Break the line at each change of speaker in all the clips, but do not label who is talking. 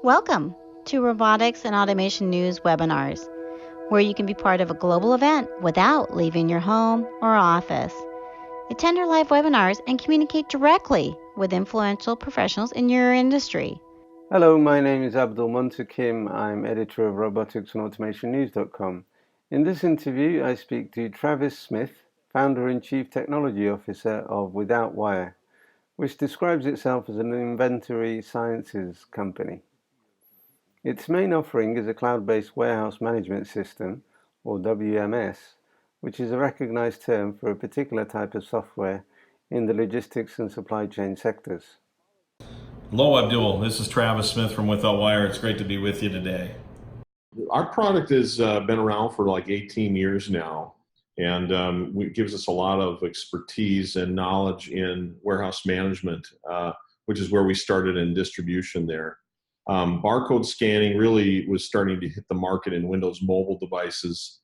Welcome to Robotics and Automation News webinars, where you can be part of a global event without leaving your home or office. Attend our live webinars and communicate directly with influential professionals in your industry.
Hello, my name is Abdul Muntakim. I'm editor of Robotics and Automation News.com. In this interview, I speak to Travis Smith, founder and chief technology officer of WithoutWire, which describes itself as an inventory sciences company. Its main offering is a cloud-based warehouse management system, or WMS, which is a recognized term for a particular type of software in the logistics and supply chain sectors.
Hello, Abdul. This is Travis Smith from WithoutWire. It's great to be with you today.
Our product has been around for like 18 years now, and it gives us a lot of expertise and knowledge in warehouse management, which is where we started in distribution there. Barcode scanning really was starting to hit the market in Windows mobile devices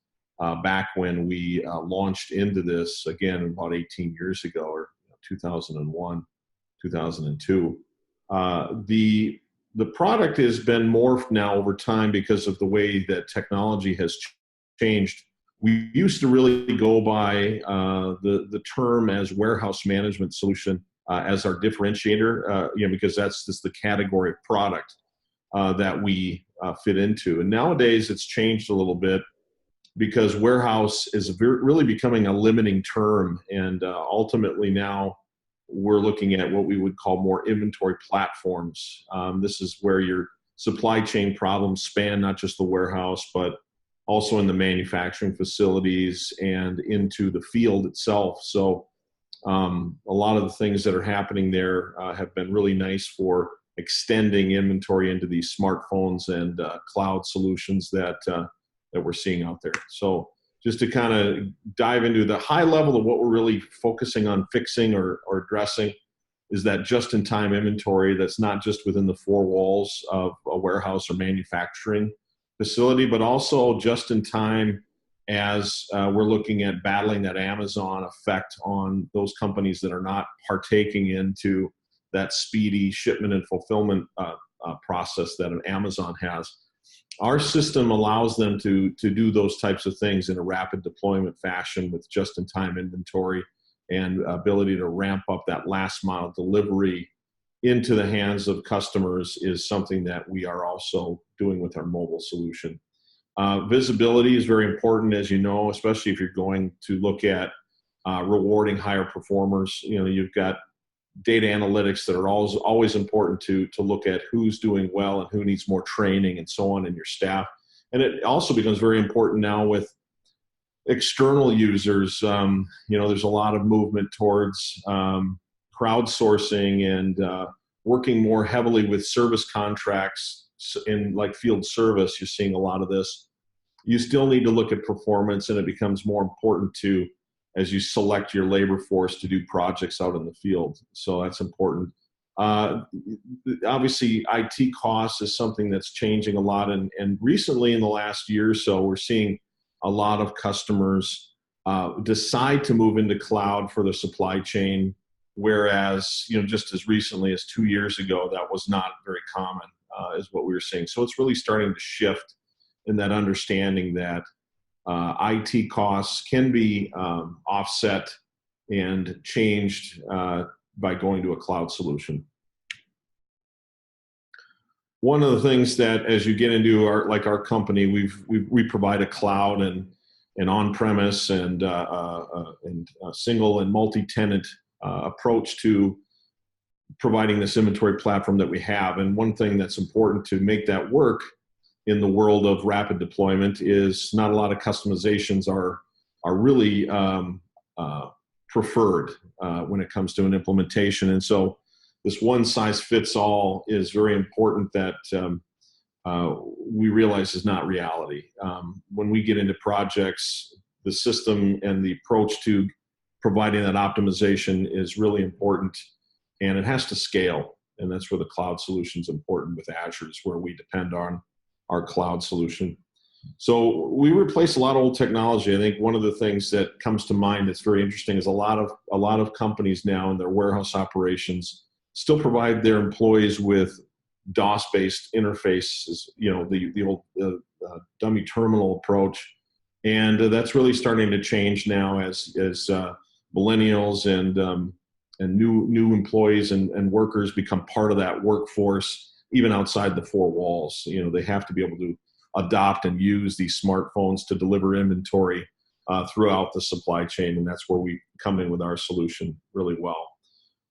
back when we launched into this, again, about 18 years ago, or 2001, 2002. The product has been morphed now over time because of the way that technology has changed. We used to really go by the term as warehouse management solution as our differentiator, because that's just the category of product that we fit into. And nowadays it's changed a little bit because warehouse is really becoming a limiting term, and ultimately now we're looking at what we would call more inventory platforms. This is where your supply chain problems span not just the warehouse, but also in the manufacturing facilities and into the field itself. So a lot of the things that are happening there have been really nice for extending inventory into these smartphones and cloud solutions that we're seeing out there. So just to kind of dive into the high level of what we're really focusing on fixing or addressing is that just-in-time inventory that's not just within the four walls of a warehouse or manufacturing facility, but also just-in-time as we're looking at battling that Amazon effect on those companies that are not partaking into that speedy shipment and fulfillment process that an Amazon has. Our system allows them to do those types of things in a rapid deployment fashion with just-in-time inventory and ability to ramp up that last mile delivery into the hands of customers is something that we are also doing with our mobile solution. Visibility is very important, as you know, especially if you're going to look at rewarding higher performers. You've got data analytics that are always important to look at who's doing well and who needs more training and so on in your staff. And it also becomes very important now with external users. There's a lot of movement towards crowdsourcing and working more heavily with service contracts in like field service. You're seeing a lot of this. You still need to look at performance, and it becomes more important to as you select your labor force to do projects out in the field. So that's important. Obviously, IT costs is something that's changing a lot. And recently in the last year or so, we're seeing a lot of customers decide to move into cloud for the supply chain, whereas, just as recently as 2 years ago, that was not very common, is what we were seeing. So it's really starting to shift in that understanding that IT costs can be offset and changed by going to a cloud solution. One of the things that, as you get into our company, we provide a cloud and on-premise and single and multi-tenant approach to providing this inventory platform that we have. And one thing that's important to make that work in the world of rapid deployment is not a lot of customizations are really preferred when it comes to an implementation. And so this one size fits all is very important that we realize is not reality. When we get into projects, the system and the approach to providing that optimization is really important, and it has to scale. And that's where the cloud solution is important with Azure, is where we depend on our cloud solution. So we replace a lot of old technology. I think one of the things that comes to mind that's very interesting is a lot of companies now in their warehouse operations still provide their employees with DOS-based interfaces, the old dummy terminal approach. And that's really starting to change now as millennials and new employees and workers become part of that workforce, even outside the four walls. They have to be able to adopt and use these smartphones to deliver inventory throughout the supply chain, and that's where we come in with our solution really well.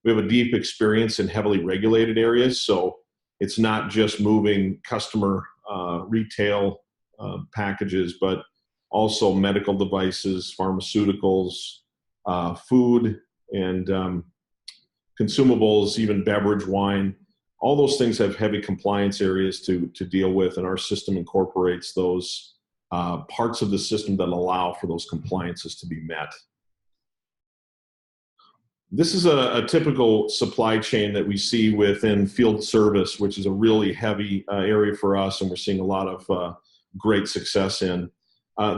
We have a deep experience in heavily regulated areas, so it's not just moving customer retail packages, but also medical devices, pharmaceuticals, food, and consumables, even beverage, wine. All those things have heavy compliance areas to deal with, and our system incorporates those parts of the system that allow for those compliances to be met. This is a typical supply chain that we see within field service, which is a really heavy area for us, and we're seeing a lot of great success in.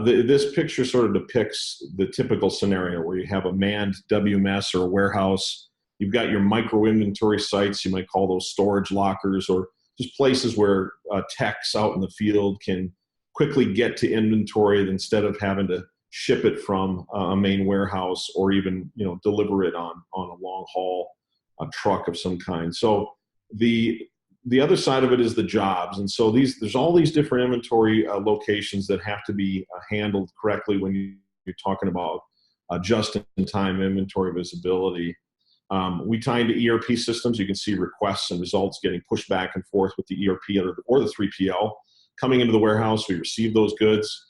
This picture sort of depicts the typical scenario where you have a manned WMS or a warehouse. You've got your micro inventory sites, you might call those storage lockers, or just places where techs out in the field can quickly get to inventory instead of having to ship it from a main warehouse, or even deliver it on a long haul truck of some kind. So the other side of it is the jobs, and so there's all these different inventory locations that have to be handled correctly when you're talking about just-in-time inventory visibility. We tie into ERP systems. You can see requests and results getting pushed back and forth with the ERP or the 3PL. Coming into the warehouse, we receive those goods.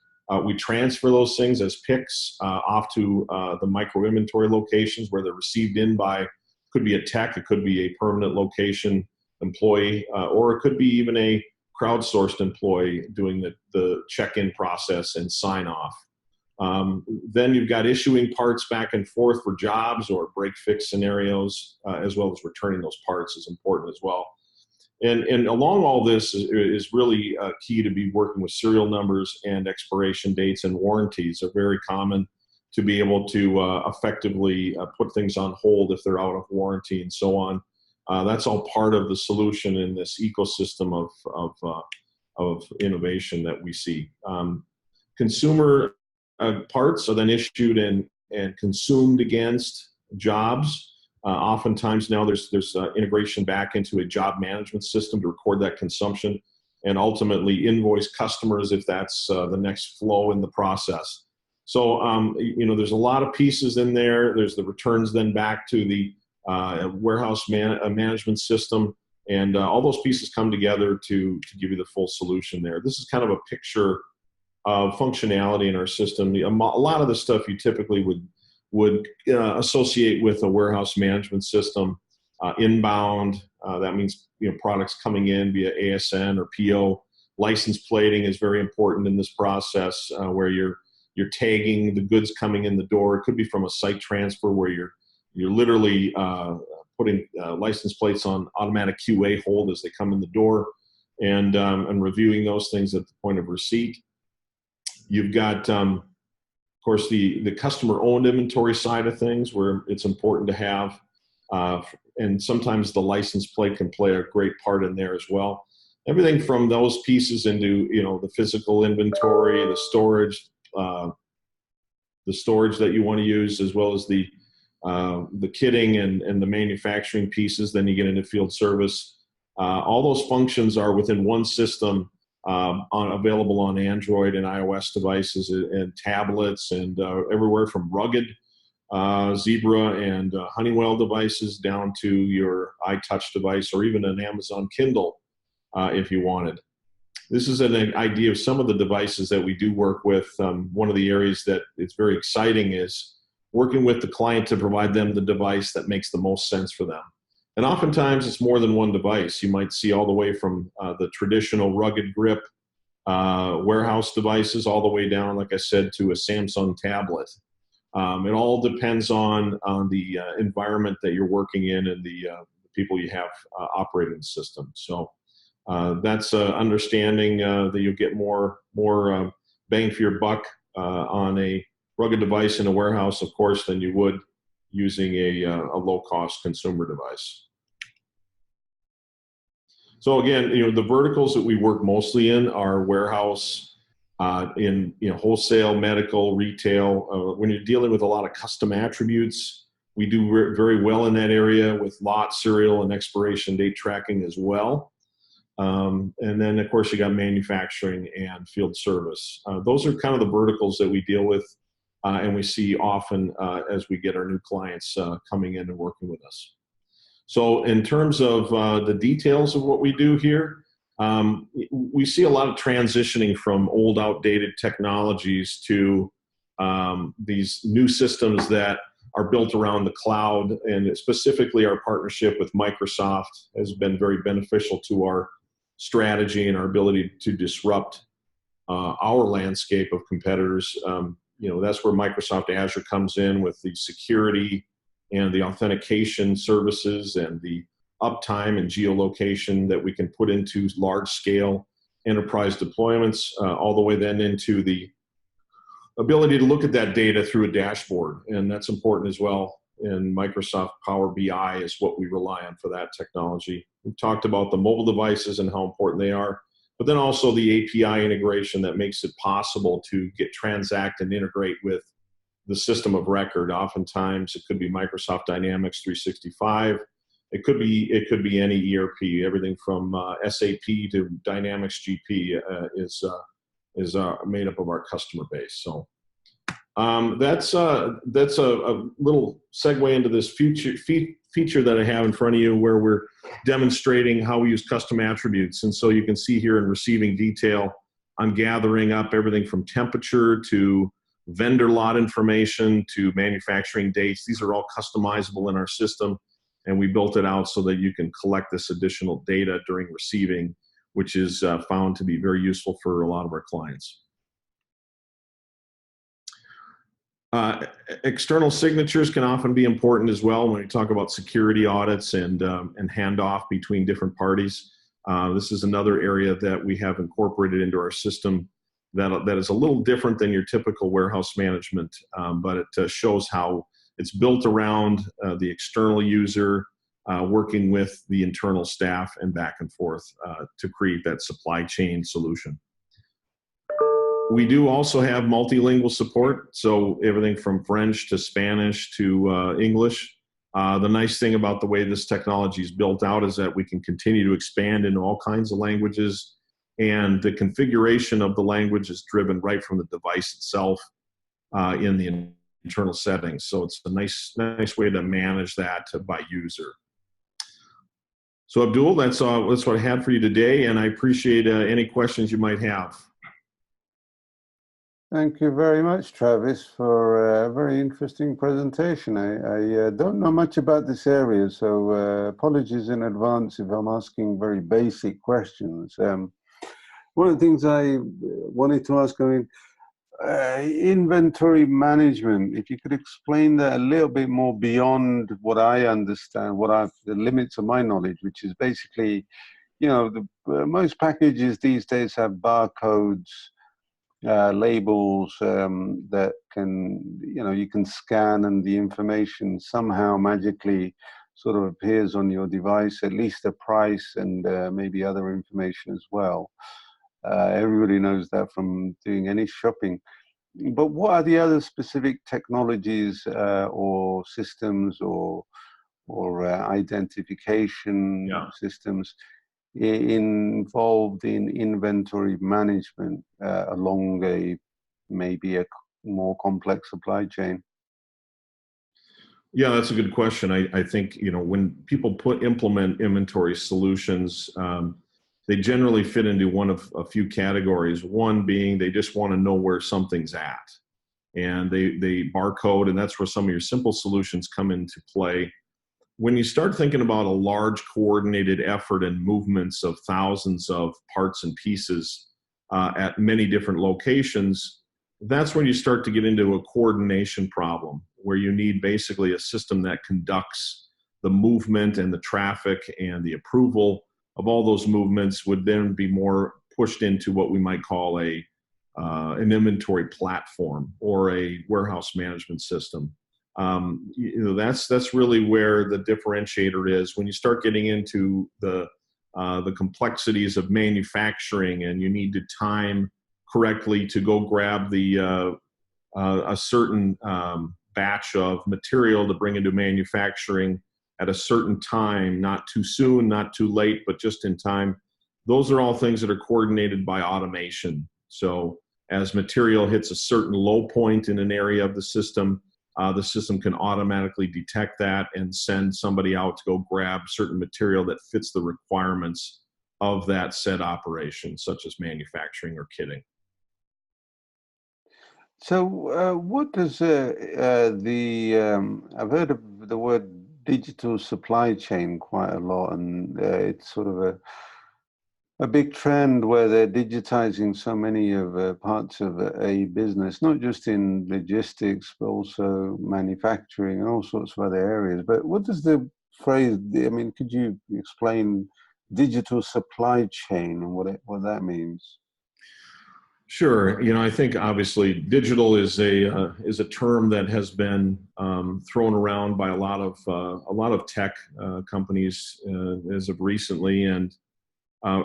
We transfer those things as picks off to the micro inventory locations where they're received in by, could be a tech, it could be a permanent location employee, or it could be even a crowdsourced employee doing the check-in process and sign off. Then you've got issuing parts back and forth for jobs or break-fix scenarios, as well as returning those parts is important as well. And along all this is really key to be working with serial numbers and expiration dates, and warranties are very common to be able to effectively put things on hold if they're out of warranty and so on. That's all part of the solution in this ecosystem of innovation that we see. Consumer parts are then issued and consumed against jobs. Oftentimes now there's integration back into a job management system to record that consumption and ultimately invoice customers if that's the next flow in the process. So, there's a lot of pieces in there. There's the returns then back to the warehouse management system, and all those pieces come together to give you the full solution there. This is kind of a picture of functionality in our system. A lot of the stuff you typically would associate with a warehouse management system. Inbound, that means products coming in via ASN or PO. License plating is very important in this process, where you're tagging the goods coming in the door. It could be from a site transfer where you're literally putting license plates on automatic QA hold as they come in the door, and reviewing those things at the point of receipt. You've got of course, the customer-owned inventory side of things, where it's important to have, and sometimes the license plate can play a great part in there as well. Everything from those pieces into the physical inventory, the storage that you want to use, as well as the kitting and the manufacturing pieces. Then you get into field service. All those functions are within one system. Available on Android and iOS devices and tablets, and everywhere from rugged Zebra and Honeywell devices down to your iTouch device, or even an Amazon Kindle if you wanted. This is an idea of some of the devices that we do work with. One of the areas that it's very exciting is working with the client to provide them the device that makes the most sense for them. And oftentimes it's more than one device. You might see all the way from the traditional rugged grip warehouse devices all the way down, like I said, to a Samsung tablet. It all depends on the environment that you're working in and the people you have operating the system. So that's understanding that you'll get more bang for your buck on a rugged device in a warehouse, of course, than you would using a low-cost consumer device. So again, the verticals that we work mostly in are warehouse, in wholesale, medical, retail. When you're dealing with a lot of custom attributes, we do very well in that area with lot, serial, and expiration date tracking as well. And then, of course, you got manufacturing and field service. Those are kind of the verticals that we deal with, and we see often as we get our new clients coming in and working with us. So in terms of the details of what we do here, we see a lot of transitioning from old, outdated technologies to these new systems that are built around the cloud, and specifically our partnership with Microsoft has been very beneficial to our strategy and our ability to disrupt our landscape of competitors. That's where Microsoft Azure comes in with the security and the authentication services and the uptime and geolocation that we can put into large-scale enterprise deployments, all the way then into the ability to look at that data through a dashboard. And that's important as well. And Microsoft Power BI is what we rely on for that technology. We've talked about the mobile devices and how important they are, but then also the API integration that makes it possible to transact and integrate with the system of record. Oftentimes it could be Microsoft Dynamics 365. It could be any ERP. Everything from SAP to Dynamics GP is made up of our customer base. So that's a little segue into this feature that I have in front of you, where we're demonstrating how we use custom attributes. And so you can see here in receiving detail, I'm gathering up everything from temperature to vendor lot information to manufacturing dates. These are all customizable in our system, and we built it out so that you can collect this additional data during receiving, which is found to be very useful for a lot of our clients. External signatures can often be important as well when we talk about security audits and handoff between different parties. This is another area that we have incorporated into our system that is a little different than your typical warehouse management, but it shows how it's built around the external user working with the internal staff and back and forth to create that supply chain solution. We do also have multilingual support, so everything from French to Spanish to English. The nice thing about the way this technology is built out is that we can continue to expand into all kinds of languages, and the configuration of the language is driven right from the device itself in the internal settings. So it's a nice way to manage that by user. So Abdul, that's what I had for you today, and I appreciate any questions you might have.
Thank you very much, Travis, for a very interesting presentation. I don't know much about this area, so apologies in advance if I'm asking very basic questions. One of the things I wanted to ask, inventory management, if you could explain that a little bit more beyond what I understand, the limits of my knowledge, which is basically, most packages these days have barcodes, labels that can, you can scan, and the information somehow magically sort of appears on your device, at least the price and maybe other information as well. Everybody knows that from doing any shopping. But what are the other specific technologies or systems or identification systems involved in inventory management along maybe a more complex supply chain?
Yeah, that's a good question. I think, when people implement inventory solutions, they generally fit into one of a few categories. One being they just want to know where something's at, and they barcode, and that's where some of your simple solutions come into play. When you start thinking about a large coordinated effort and movements of thousands of parts and pieces at many different locations, that's when you start to get into a coordination problem, where you need basically a system that conducts the movement and the traffic, and the approval of all those movements would then be more pushed into what we might call an inventory platform or a warehouse management system. That's really where the differentiator is. When you start getting into the the complexities of manufacturing, and you need to time correctly to go grab a certain batch of material to bring into manufacturing at a certain time, not too soon, not too late, but just in time. Those are all things that are coordinated by automation. So as material hits a certain low point in an area of the system can automatically detect that and send somebody out to go grab certain material that fits the requirements of that said operation, such as manufacturing or kitting.
So, what does I've heard of the word digital supply chain quite a lot, and it's sort of a big trend where they're digitizing so many of parts of a business, not just in logistics, but also manufacturing and all sorts of other areas. But what does the phrase, I mean, could you explain digital supply chain and what that means?
Sure. I think obviously digital is a term that has been thrown around by a lot of tech companies as of recently, and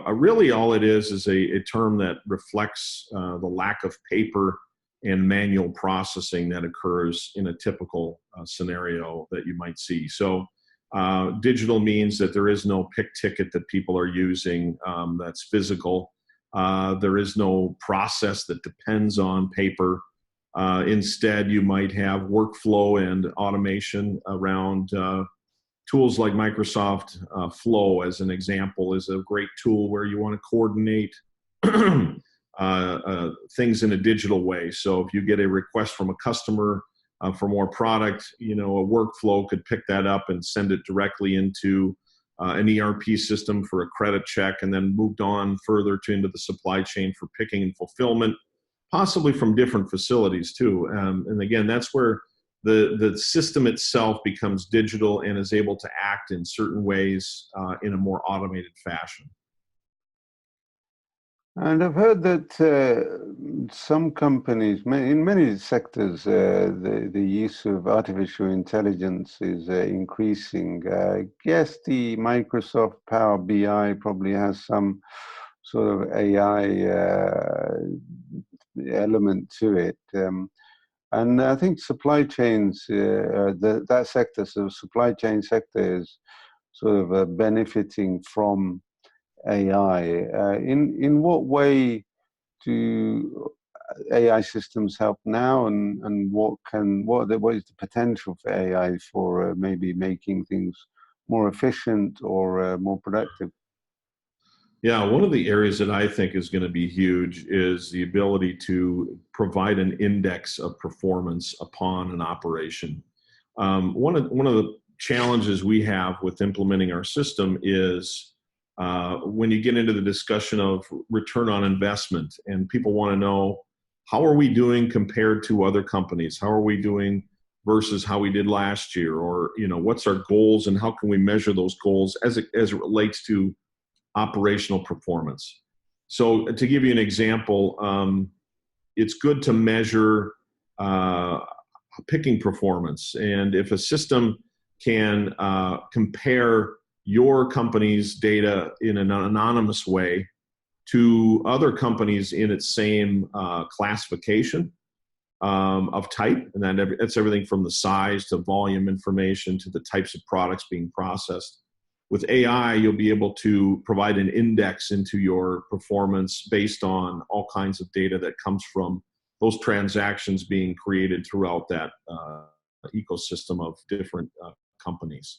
really all it is a term that reflects the lack of paper and manual processing that occurs in a typical scenario that you might see. So digital means that there is no pick ticket that people are using that's physical. There is no process that depends on paper. Instead, you might have workflow and automation around tools like Microsoft Flow, as an example, is a great tool where you want to coordinate things in a digital way. So if you get a request from a customer for more product, a workflow could pick that up and send it directly into an ERP system for a credit check, and then moved on further into the supply chain for picking and fulfillment, possibly from different facilities too. And again, that's where the system itself becomes digital and is able to act in certain ways in a more automated fashion.
And I've heard that some companies, in many sectors, the use of artificial intelligence is increasing. I guess the Microsoft Power BI probably has some sort of AI element to it. And I think supply chains, that sector, so supply chain sector is sort of benefiting from AI. In what way do AI systems help now, and what is the potential for AI for maybe making things more efficient or more productive?
Yeah, one of the areas that I think is going to be huge is the ability to provide an index of performance upon an operation. One of the challenges we have with implementing our system is when you get into the discussion of return on investment, and people want to know, how are we doing compared to other companies? How are we doing versus how we did last year? Or, what's our goals, and how can we measure those goals as it relates to operational performance? So to give you an example, it's good to measure picking performance. And if a system can compare your company's data in an anonymous way to other companies in its same classification of type, and that's everything from the size to volume information to the types of products being processed. With AI, you'll be able to provide an index into your performance based on all kinds of data that comes from those transactions being created throughout that ecosystem of different companies.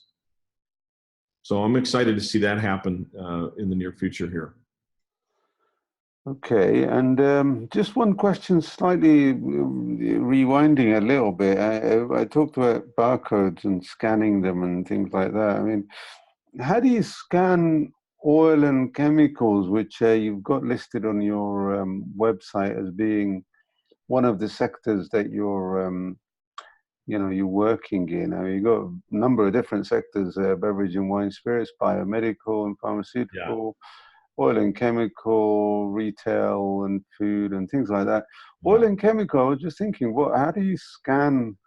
So I'm excited to see that happen in the near future here.
Okay, and just one question, slightly rewinding a little bit. I talked about barcodes and scanning them and things like that. I mean, how do you scan oil and chemicals, which you've got listed on your website as being one of the sectors that you're working in? I mean, you've got a number of different sectors: beverage and wine, spirits, biomedical and pharmaceutical, oil and chemical, retail and food and things like that. Oil and chemical, I was just thinking, how do you scan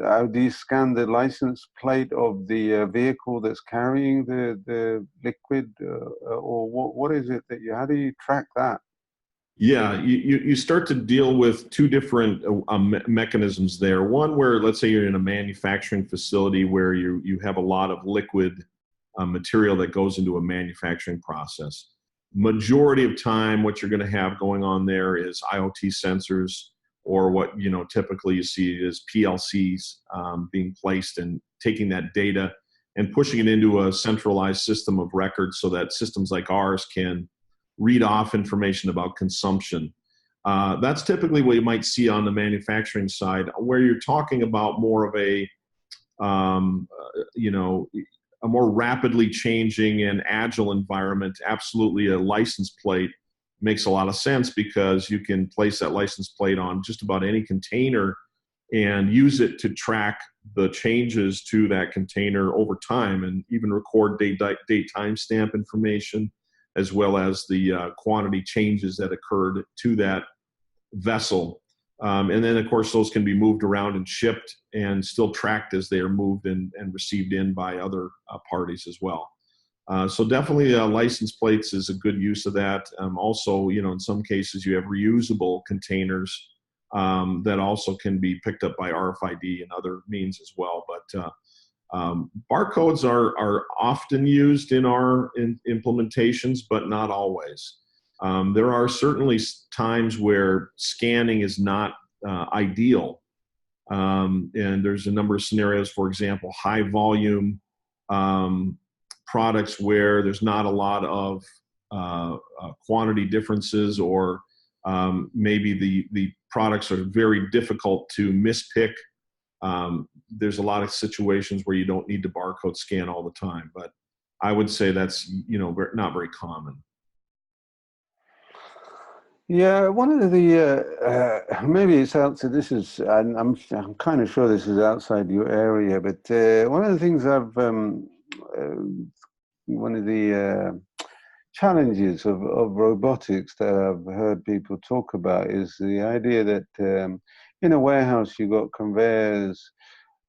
how do you scan the license plate of the vehicle that's carrying the liquid, or what is it that how do you track that?
Yeah, you start to deal with two different mechanisms there. One where, let's say you're in a manufacturing facility where you have a lot of liquid material that goes into a manufacturing process. Majority of time, what you're going to have going on there is IoT sensors, or what typically you see is PLCs being placed and taking that data and pushing it into a centralized system of records, so that systems like ours can read off information about consumption. That's typically what you might see on the manufacturing side. Where you're talking about more of a a more rapidly changing and agile environment, absolutely a license plate makes a lot of sense, because you can place that license plate on just about any container and use it to track the changes to that container over time, and even record date timestamp information, as well as the quantity changes that occurred to that vessel. And then, of course, those can be moved around and shipped and still tracked as they are moved and received in by other parties as well. So definitely license plates is a good use of that. Also, in some cases you have reusable containers that also can be picked up by RFID and other means as well. But barcodes are often used in our implementations, but not always. There are certainly times where scanning is not ideal. And there's a number of scenarios, for example, high volume products where there's not a lot of quantity differences, or maybe the products are very difficult to mispick. There's a lot of situations where you don't need to barcode scan all the time, but I would say that's not very common.
Yeah, one of the maybe it's out. So this is, I'm kind of sure this is outside your area, but one of the things one of the challenges of robotics that I've heard people talk about is the idea that in a warehouse you've got conveyors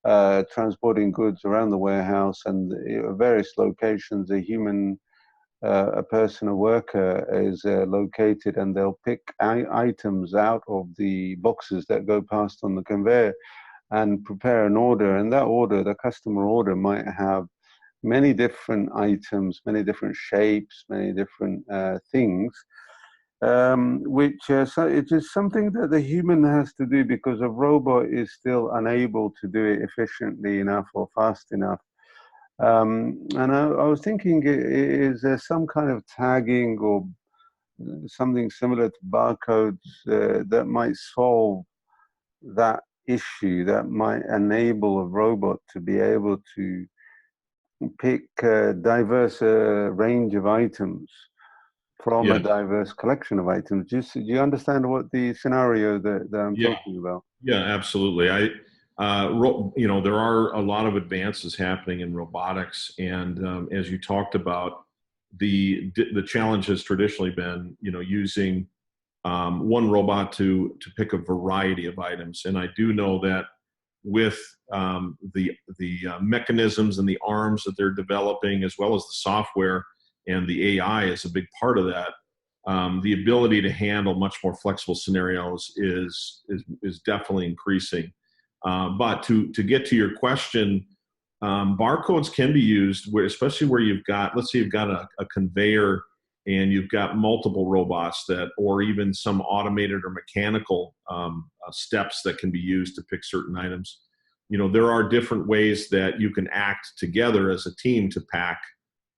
transporting goods around the warehouse, and at various locations a person, a worker is located, and they'll pick items out of the boxes that go past on the conveyor and prepare an order. And that order, the customer order, might have many different items, many different shapes, many different things, which so it is something that the human has to do, because a robot is still unable to do it efficiently enough or fast enough. And I was thinking, is there some kind of tagging or something similar to barcodes that might solve that issue, that might enable a robot to be able to pick a diverse range of items from a diverse collection of items? Do you understand what the scenario that I'm talking about?
Yeah, absolutely. There are a lot of advances happening in robotics, and as you talked about, the challenge has traditionally been, using one robot to pick a variety of items. And I do know that with the mechanisms and the arms that they're developing, as well as the software and the AI is a big part of that. The ability to handle much more flexible scenarios is definitely increasing. But to get to your question, barcodes can be used especially where you've got, let's say you've got a conveyor and you've got multiple robots or even some automated or mechanical steps that can be used to pick certain items. There are different ways that you can act together as a team to pack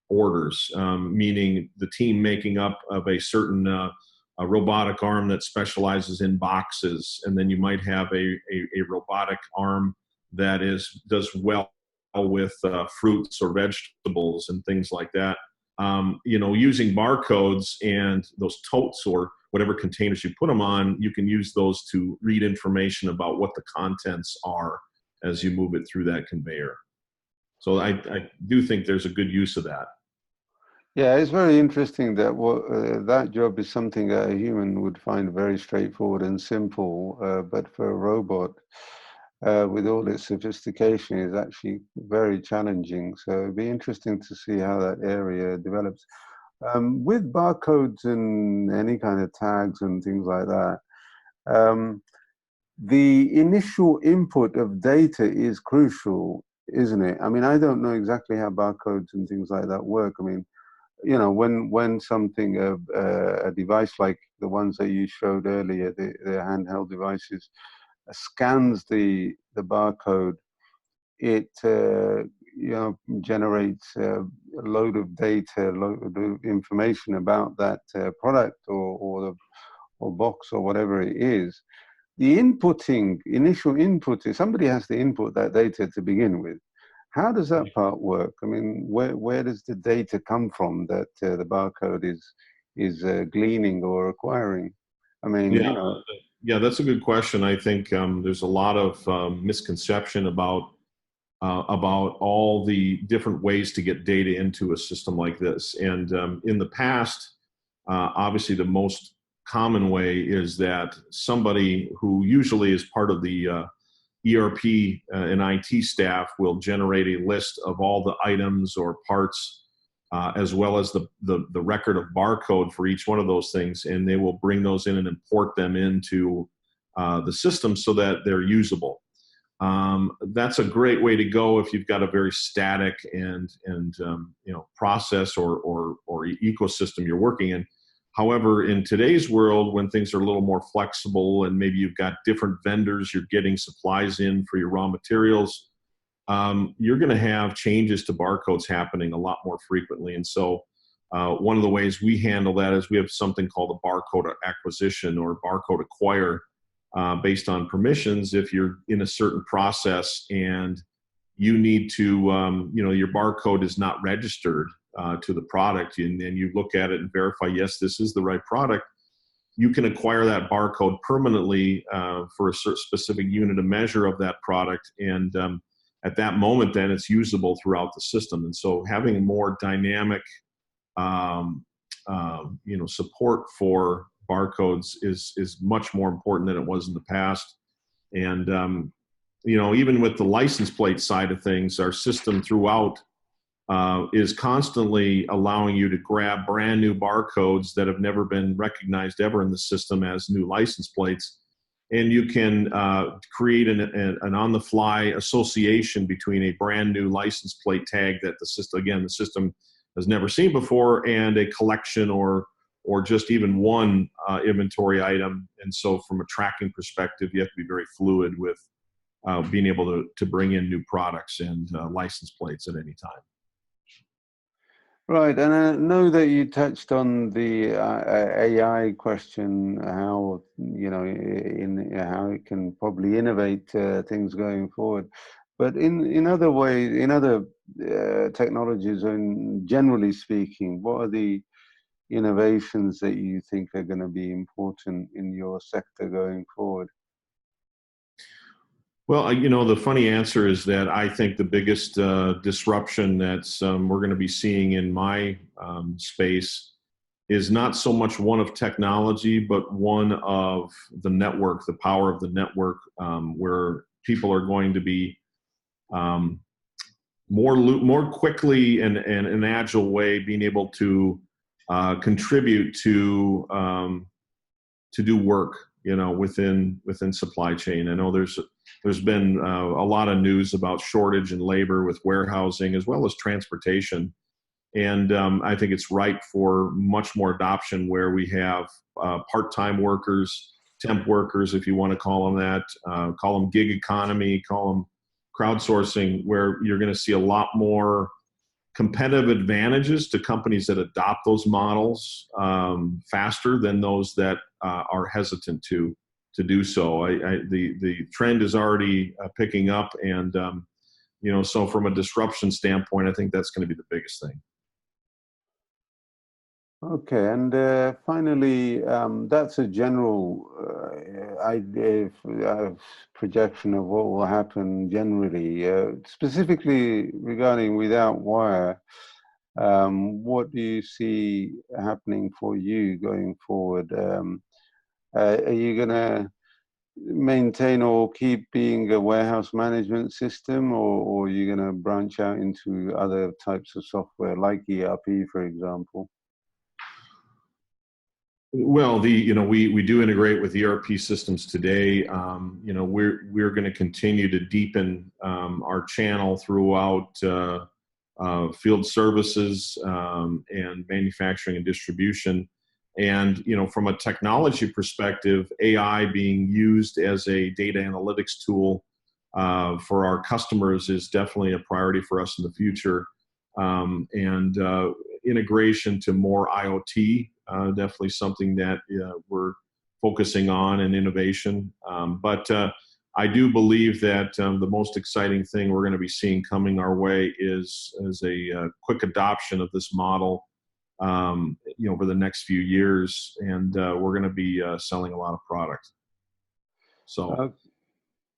orders, meaning the team making up of a certain a robotic arm that specializes in boxes, and then you might have a robotic arm that does well with fruits or vegetables and things like that. Using barcodes and those totes or whatever containers you put them on, you can use those to read information about what the contents are as you move it through that conveyor. So I do think there's a good use of that.
Yeah, it's very interesting that that job is something that a human would find very straightforward and simple, but for a robot, with all its sophistication, is actually very challenging. So it'd be interesting to see how that area develops. With barcodes and any kind of tags and things like that, the initial input of data is crucial, isn't it? I mean, I don't know exactly how barcodes and things like that work. I mean, you know, when something, a device like the ones that you showed earlier, the handheld devices, scans the barcode, it you know, generates a load of data, a load of information about that product or box or whatever it is. The initial input is somebody has to input that data to begin with. How does that part work? I mean, where does the data come from that the barcode is gleaning or acquiring? I mean,
Yeah,
you know.
yeah, that's a good question. I think there's a lot of misconception about all the different ways to get data into a system like this. And in the past, obviously the most common way is that somebody who usually is part of the ERP and IT staff will generate a list of all the items or parts, as well as the record of barcode for each one of those things, and they will bring those in and import them into the system so that they're usable. That's a great way to go if you've got a very static and you know, process or ecosystem you're working in. However, in today's world, when things are a little more flexible and maybe you've got different vendors, you're getting supplies in for your raw materials, you're going to have changes to barcodes happening a lot more frequently. And so one of the ways we handle that is we have something called a barcode acquisition or barcode acquire, based on permissions. If you're in a certain process and you need to, you know, your barcode is not registered to the product, and you look at it and verify, yes, this is the right product, you can acquire that barcode permanently for a certain specific unit of measure of that product. And at that moment, then it's usable throughout the system. And so having a more dynamic, you know, support for barcodes is much more important than it was in the past. And you know, even with the license plate side of things, our system throughout is constantly allowing you to grab brand new barcodes that have never been recognized ever in the system as new license plates. And you can create an on-the-fly association between a brand new license plate tag that the system, again, the system has never seen before, and a collection or just even one inventory item. And so from a tracking perspective, you have to be very fluid with being able to bring in new products and license plates at any time.
Right, and I know that you touched on the AI question, how, you know, in how it can probably innovate things going forward. But in other ways, in other technologies, and generally speaking, what are the innovations that you think are going to be important in your sector going forward?
Well, you know, the funny answer is that I think the biggest disruption that's we're going to be seeing in my space is not so much one of technology, but one of the network, the power of the network, where people are going to be more quickly and in an agile way being able to contribute to do work, you know, within supply chain. I know there's been a lot of news about shortage in labor with warehousing as well as transportation. And I think it's ripe for much more adoption where we have part-time workers, temp workers, if you want to call them that, call them gig economy, call them crowdsourcing, where you're going to see a lot more competitive advantages to companies that adopt those models faster than those that are hesitant to do so. The trend is already picking up, and you know, so from a disruption standpoint, I think that's going to be the biggest thing.
Okay, and finally, that's a general idea, projection of what will happen generally. Specifically regarding WithoutWire, what do you see happening for you going forward? Are you going to maintain or keep being a warehouse management system, or are you going to branch out into other types of software like ERP, for example?
Well, we do integrate with ERP systems today. We're going to continue to deepen our channel throughout field services and manufacturing and distribution. And from a technology perspective, AI being used as a data analytics tool for our customers is definitely a priority for us in the future. And integration to more IoT, definitely something that we're focusing on, and innovation. But I do believe that the most exciting thing we're going to be seeing coming our way is a quick adoption of this model, over the next few years, and we're going to be selling a lot of product. So,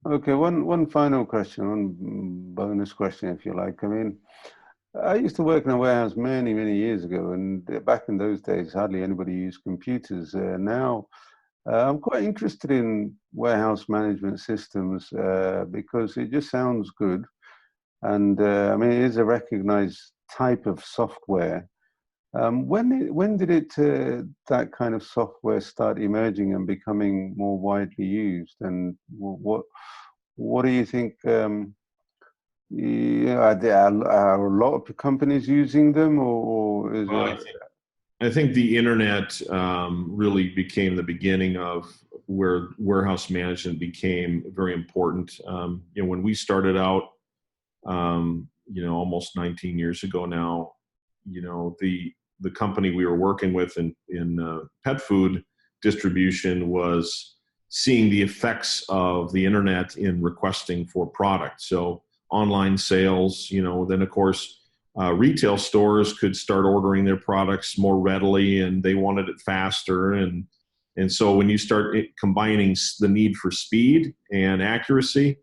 okay, one final question, one bonus question, if you like. I mean, I used to work in a warehouse many, many years ago, and back in those days, hardly anybody used computers. Now, I'm quite interested in warehouse management systems because it just sounds good. And I mean, it is a recognized type of software. When did that kind of software start emerging and becoming more widely used? And what do you think? Are a lot of companies using them, or is
well, I think the internet really became the beginning of where warehouse management became very important. When we started out, almost 19 years ago now, the company we were working with in pet food distribution was seeing the effects of the internet in requesting for product. So online sales, then of course, retail stores could start ordering their products more readily, and they wanted it faster. And so when you start combining the need for speed and accuracy,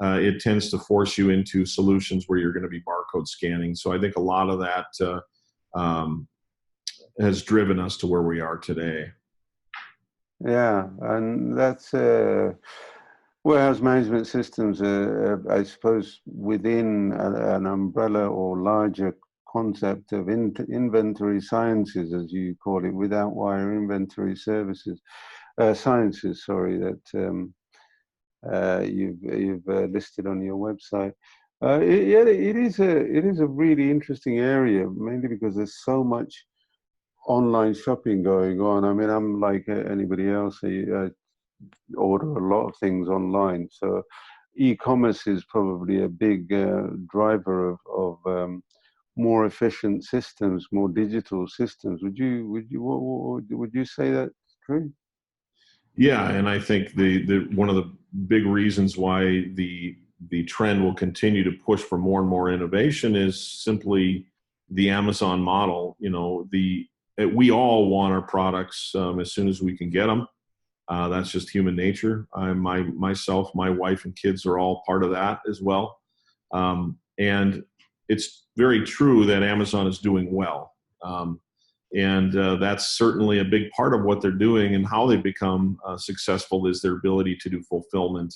it tends to force you into solutions where you're going to be barcode scanning. So I think a lot of that has driven us to where we are today.
Yeah, and that's warehouse management systems, I suppose, within an umbrella or larger concept of inventory sciences, as you call it, WithoutWire inventory services, sciences. Sorry, that you've listed on your website. It is a really interesting area, mainly because there's so much online shopping going on. I mean, I'm like anybody else. I order a lot of things online, so e-commerce is probably a big driver of more efficient systems, more digital systems. Would you say that's true?
Yeah, and I think the one of the big reasons why the trend will continue to push for more and more innovation is simply the Amazon model. We all want our products as soon as we can get them. That's just human nature. Myself, my wife, and kids are all part of that as well. And it's very true that Amazon is doing well. And that's certainly a big part of what they're doing, and how they become successful is their ability to do fulfillment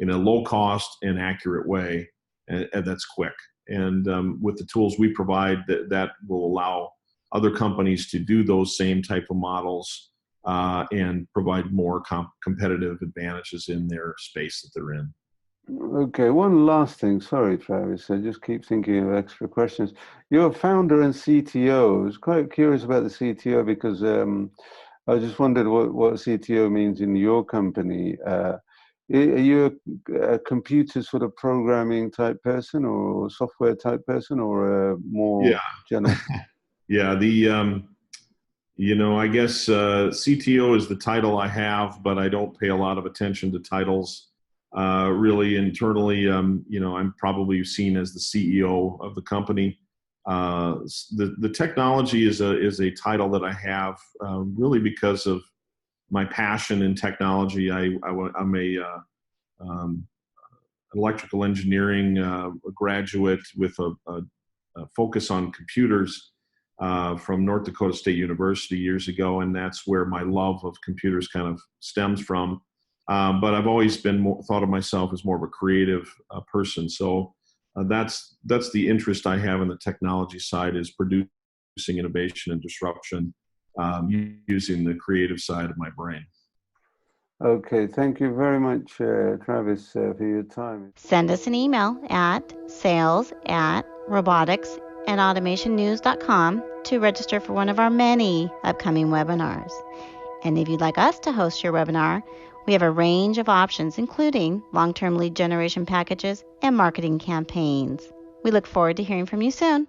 in a low cost and accurate way, and that's quick. And with the tools we provide, that will allow other companies to do those same type of models and provide more competitive advantages in their space that they're in.
Okay, one last thing. Sorry, Travis. I just keep thinking of extra questions. You're a founder and CTO. I was quite curious about the CTO because I just wondered what CTO means in your company. Are you a computer sort of programming type person, or software type person, or a more general?
Yeah, I guess CTO is the title I have, but I don't pay a lot of attention to titles. Really, internally, I'm probably seen as the CEO of the company. The technology is a title that I have really because of my passion in technology. I'm a electrical engineering graduate with a focus on computers from North Dakota State University years ago, and that's where my love of computers kind of stems from. But I've always thought of myself as more of a creative person. So that's the interest I have in the technology side, is producing innovation and disruption using the creative side of my brain.
Okay, thank you very much, Travis, for your time.
Send us an email at sales@roboticsandautomationnews.com to register for one of our many upcoming webinars. And if you'd like us to host your webinar, we have a range of options, including long-term lead generation packages and marketing campaigns. We look forward to hearing from you soon.